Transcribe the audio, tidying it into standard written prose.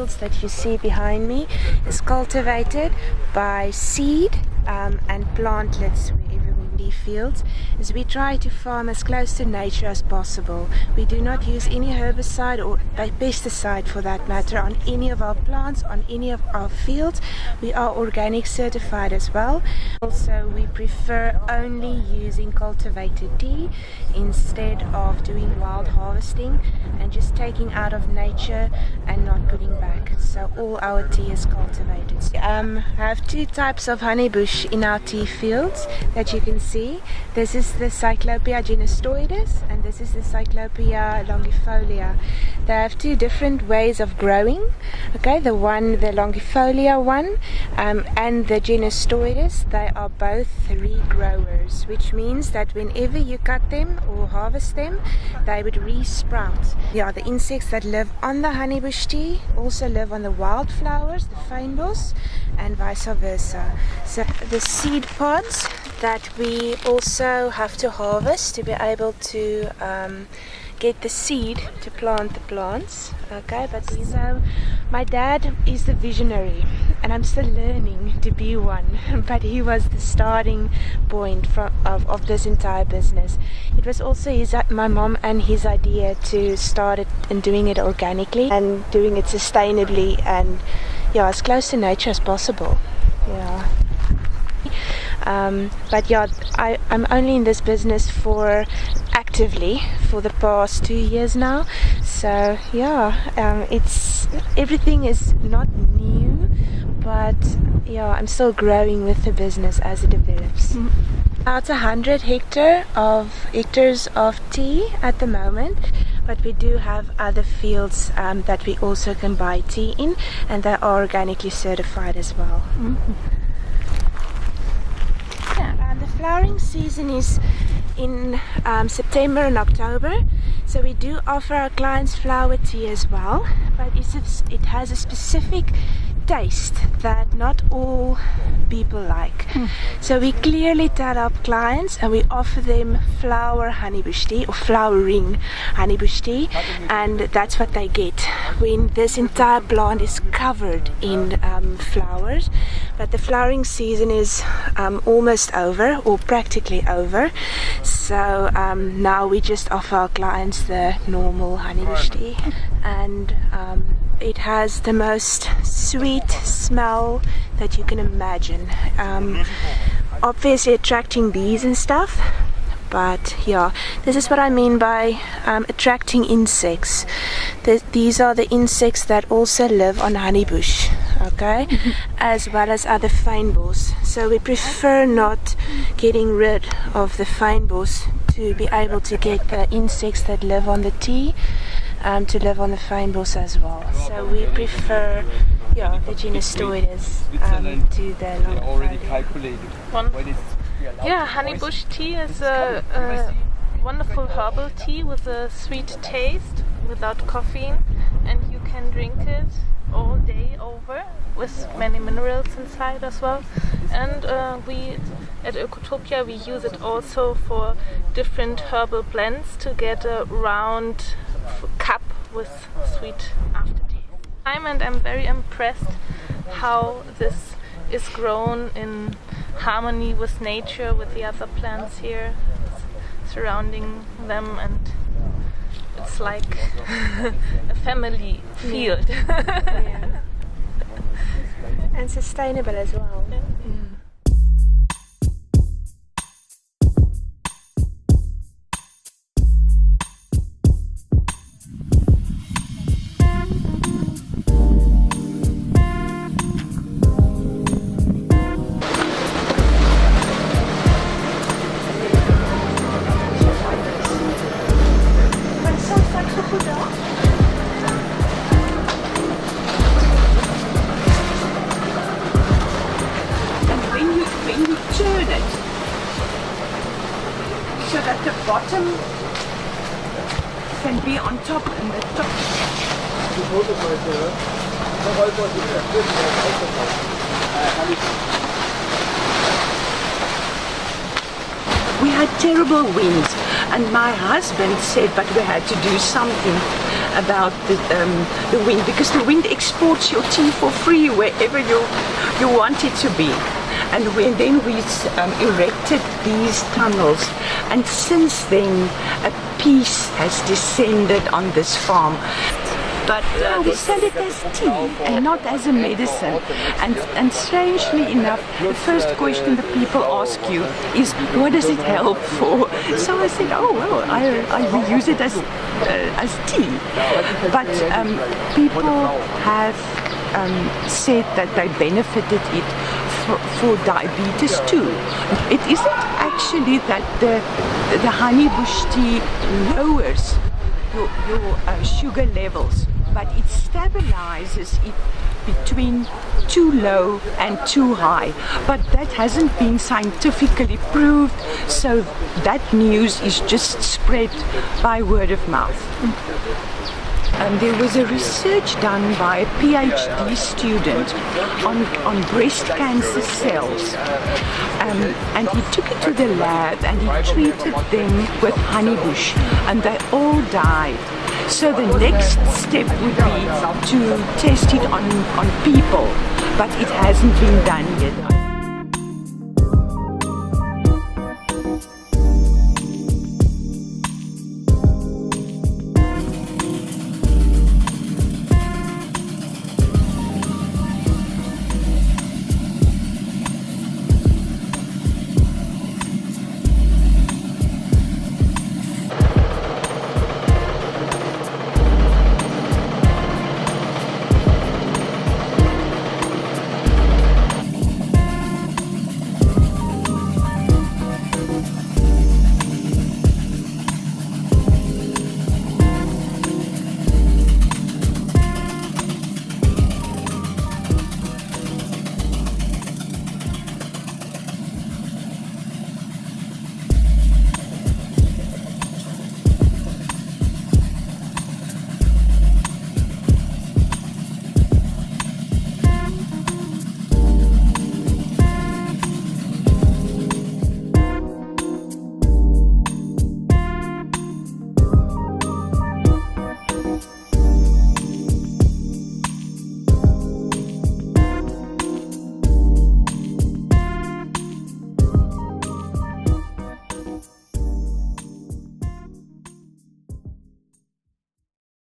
fields that you see behind me is cultivated by seed and plantlets wherever we leave fields, is we try to farm as close to nature as possible. We do not use any herbicide or pesticide for that matter on any of our plants, on any of our fields. We are organic certified as well. Also, we prefer only using cultivated tea instead of doing wild harvesting and just taking out of nature and not putting back. So all our tea is cultivated. I have two types of honeybush in our tea fields that you can see. This is the Cyclopia gynostoides and this is the Cyclopia longifolia. They have two different ways of growing. Okay, the longifolia one and the gynostoides, they are both regrowers, which means that whenever you cut them or harvest them, they would re-sprout. Yeah, the insects that live on the honeybush tea also live on the wildflowers, the fynbos, and vice versa. So the seed pods that we also have to harvest to be able to get the seed to plant the plants. Okay, but so my dad is the visionary and I'm still learning to be one, but he was the starting point of this entire business. It was also my mom and his idea to start it and doing it organically and doing it sustainably and as close to nature as possible. But I'm only in this business actively for the past 2 years now. So everything is not new, but I'm still growing with the business as it develops. About 100 hectares of tea at the moment, but we do have other fields that we also can buy tea in, and they are organically certified as well. The flowering season is in September and October, so we do offer our clients flower tea as well, but it has a specific taste that not all people like. So we clearly tell our clients and we offer them flower honeybush tea or flowering honeybush tea, and that's what they get when this entire plant is covered in flowers. But the flowering season is almost over or practically over, so now we just offer our clients the normal honeybush tea, and it has the most sweet smell that you can imagine. Obviously attracting bees and stuff, but this is what I mean by attracting insects. These are the insects that also live on honeybush, okay, as well as other fynbos. So we prefer not getting rid of the fynbos to be able to get the insects that live on the tea to live on the fynbos as well. So we prefer the gynostoides to the longifolia. Honeybush tea is a wonderful herbal tea with a sweet taste without caffeine, and you can drink it all day over with many minerals inside as well. And we at Ecotopia we use it also for different herbal blends to get a round cup with sweet aftertaste. I'm very impressed how this is grown in harmony with nature, with the other plants here surrounding them, and it's like a family field. And sustainable as well. So that the bottom can be on top and the top. We had terrible winds, and my husband said, but we had to do something about the wind, because the wind exports your tea for free wherever you want it to be. And then we erected these tunnels, and since then a peace has descended on this farm. But we sell it as tea and not as a medicine. And strangely enough, the first question that people ask you is, what does it help for? So I said, oh well, we use it as tea. But people have said that they benefited it for diabetes too. It isn't actually that the honeybush tea lowers your sugar levels, but it stabilizes it between too low and too high. But that hasn't been scientifically proved, so that news is just spread by word of mouth. There was a research done by a PhD student on breast cancer cells, and he took it to the lab and he treated them with honeybush, and they all died. So the next step would be to test it on people, but it hasn't been done yet.